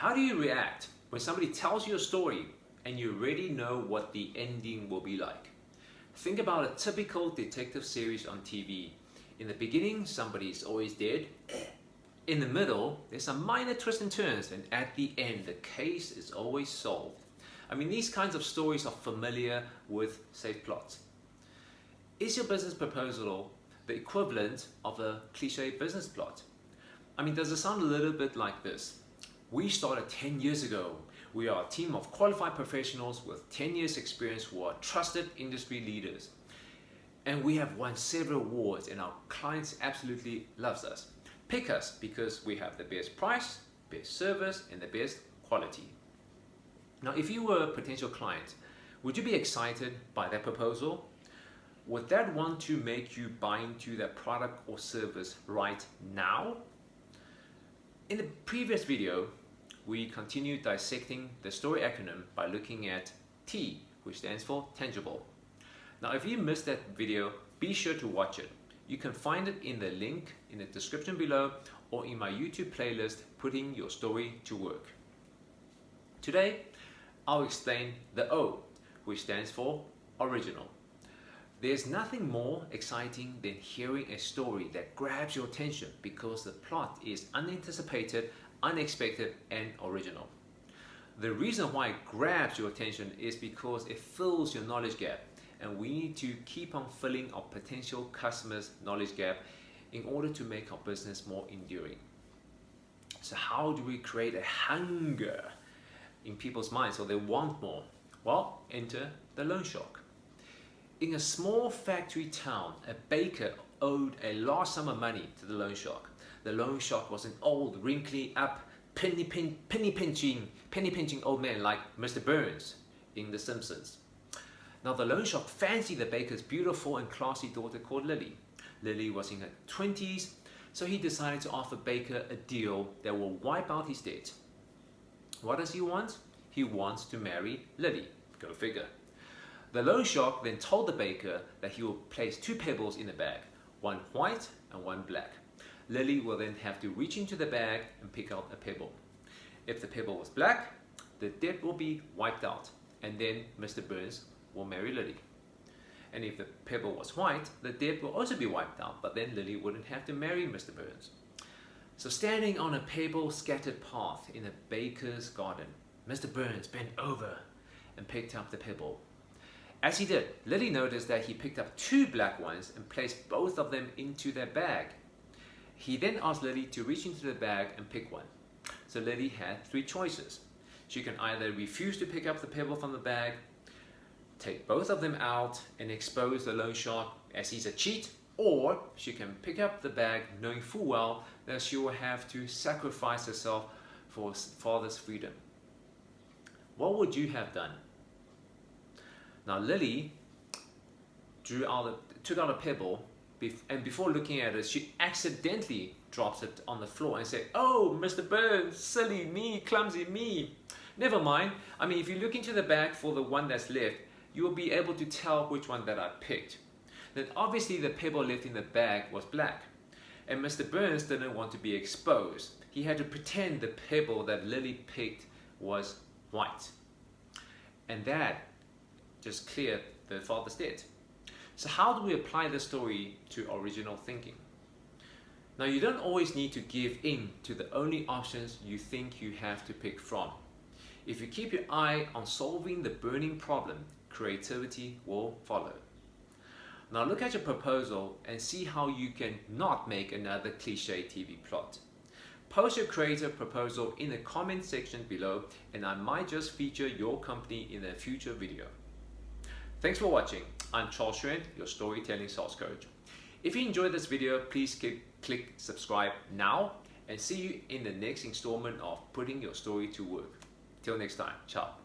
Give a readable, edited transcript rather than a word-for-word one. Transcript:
How do you react when somebody tells you a story and you already know what the ending will be like? Think about a typical detective series on TV. In the beginning, somebody is always dead. In the middle, there's some minor twists and turns, and at the end, the case is always solved. I mean, these kinds of stories are familiar with safe plots. Is your business proposal the equivalent of a cliché business plot? I mean, does it sound a little bit like this? We started 10 years ago. We are a team of qualified professionals with 10 years experience who are trusted industry leaders. And we have won several awards and our clients absolutely loves us. Pick us because we have the best price, best service, and the best quality. Now, if you were a potential client, would you be excited by that proposal? Would that want to make you buy into that product or service right now? In the previous video, we continued dissecting the S.T.O.R.Y acronym by looking at T, which stands for tangible. Now, if you missed that video, be sure to watch it. You can find it in the link in the description below or in my YouTube playlist, Putting Your Story to Work. Today, I'll explain the O, which stands for original. There's nothing more exciting than hearing a story that grabs your attention because the plot is unanticipated, unexpected, and original. The reason why it grabs your attention is because it fills your knowledge gap, and we need to keep on filling our potential customers' knowledge gap in order to make our business more enduring. So how do we create a hunger in people's minds so they want more? Well, enter the loan shark. In a small factory town, a baker owed a large sum of money to the loan shark. The loan shark was an old, wrinkly up, penny pinching old man like Mr. Burns in The Simpsons. Now, the loan shark fancied the baker's beautiful and classy daughter called Lily. Lily was in her 20s, so he decided to offer Baker a deal that will wipe out his debt. What does he want? He wants to marry Lily. Go figure. The loan shark then told the baker that he will place 2 pebbles in the bag, one white and one black. Lily will then have to reach into the bag and pick out a pebble. If the pebble was black, the debt will be wiped out, and then Mr. Burns will marry Lily. And if the pebble was white, the debt will also be wiped out, but then Lily wouldn't have to marry Mr. Burns. So standing on a pebble-scattered path in a baker's garden, Mr. Burns bent over and picked up the pebble. As he did, Lily noticed that he picked up 2 black ones and placed both of them into their bag. He then asked Lily to reach into the bag and pick one. So Lily had 3 choices. She can either refuse to pick up the pebble from the bag, take both of them out and expose the loan shark as he's a cheat, or she can pick up the bag knowing full well that she will have to sacrifice herself for her father's freedom. What would you have done? Now, Lily took out a pebble, and before looking at it, she accidentally drops it on the floor and said, "Oh, Mr. Burns, silly me, clumsy me." Never mind. I mean, if you look into the bag for the one that's left, you will be able to tell which one that I picked. Then obviously the pebble left in the bag was black, and Mr. Burns didn't want to be exposed. He had to pretend the pebble that Lily picked was white, and that just cleared the father's debt. So how do we apply this story to original thinking? Now, you don't always need to give in to the only options you think you have to pick from. If you keep your eye on solving the burning problem, creativity will follow. Now look at your proposal and see how you can not make another cliché TV plot. Post your creative proposal in the comment section below, and I might just feature your company in a future video. Thanks for watching. I'm CharleshSuan, your storytelling sales coach. If you enjoyed this video, please click subscribe now, and see you in the next installment of Putting Your Story to Work. Till next time, ciao.